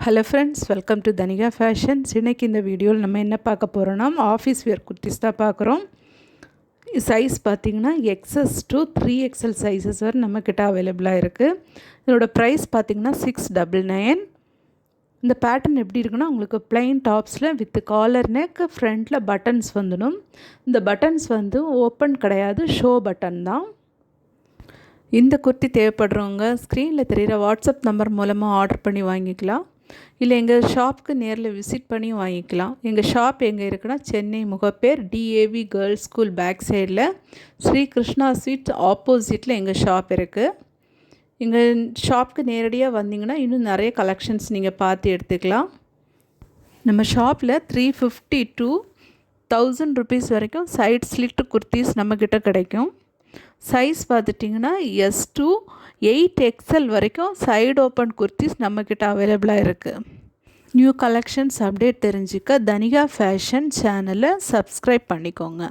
Hello friends, welcome to Thanika fashions. இன்றைக்கி இந்த வீடியோவில் நம்ம என்ன பார்க்க போகிறோன்னா, ஆஃபீஸ் வேர் குர்த்திஸ் தான் பார்க்குறோம். சைஸ் பார்த்திங்கன்னா எக்ஸஸ் டு 3XL சைஸஸ் வரை நம்மக்கிட்ட அவைலபிளாக இருக்குது. இதோட ப்ரைஸ் பார்த்திங்கன்னா 699. இந்த பேட்டர்ன் எப்படி இருக்குன்னா, உங்களுக்கு ப்ளைன் டாப்ஸில் வித் காலர் நெக், ஃப்ரண்ட்டில் பட்டன்ஸ் வந்துடும். இந்த பட்டன்ஸ் வந்து ஓப்பன் கிடையாது, ஷோ பட்டன் தான். இந்த குர்த்தி தேவைப்படுறவங்க ஸ்க்ரீனில் தெரிகிற வாட்ஸ்அப் நம்பர் மூலமாக ஆர்டர் பண்ணி வாங்கிக்கலாம். இல்லை எங்கள் ஷாப்புக்கு நேரில் விசிட் பண்ணி வாங்கிக்கலாம். எங்கள் ஷாப் எங்கே இருக்குன்னா, Chennai Mogappair DAV girls school back சைடில் ஸ்ரீ கிருஷ்ணா ஸ்வீட்ஸ் ஆப்போசிட்டில் எங்கள் ஷாப் இருக்குது. எங்கள் ஷாப்புக்கு நேரடியாக வந்தீங்கன்னா இன்னும் நிறைய கலெக்ஷன்ஸ் நீங்கள் பார்த்து எடுத்துக்கலாம். நம்ம ஷாப்பில் 350 to 1000 rupees வரைக்கும் சைட் ஸ்லிட் குர்த்திஸ் நம்மக்கிட்ட கிடைக்கும். சைஸ் பார்த்துட்டிங்கன்னா எஸ் டு 8XL வரைக்கும் சைடு ஓப்பன் குர்த்திஸ் நம்மக்கிட்ட அவைலபிளாக இருக்குது. நியூ கலெக்ஷன்ஸ் அப்டேட் தெரிஞ்சுக்க தனிகா ஃபேஷன் சேனலை சப்ஸ்கிரைப் பண்ணிக்கோங்க.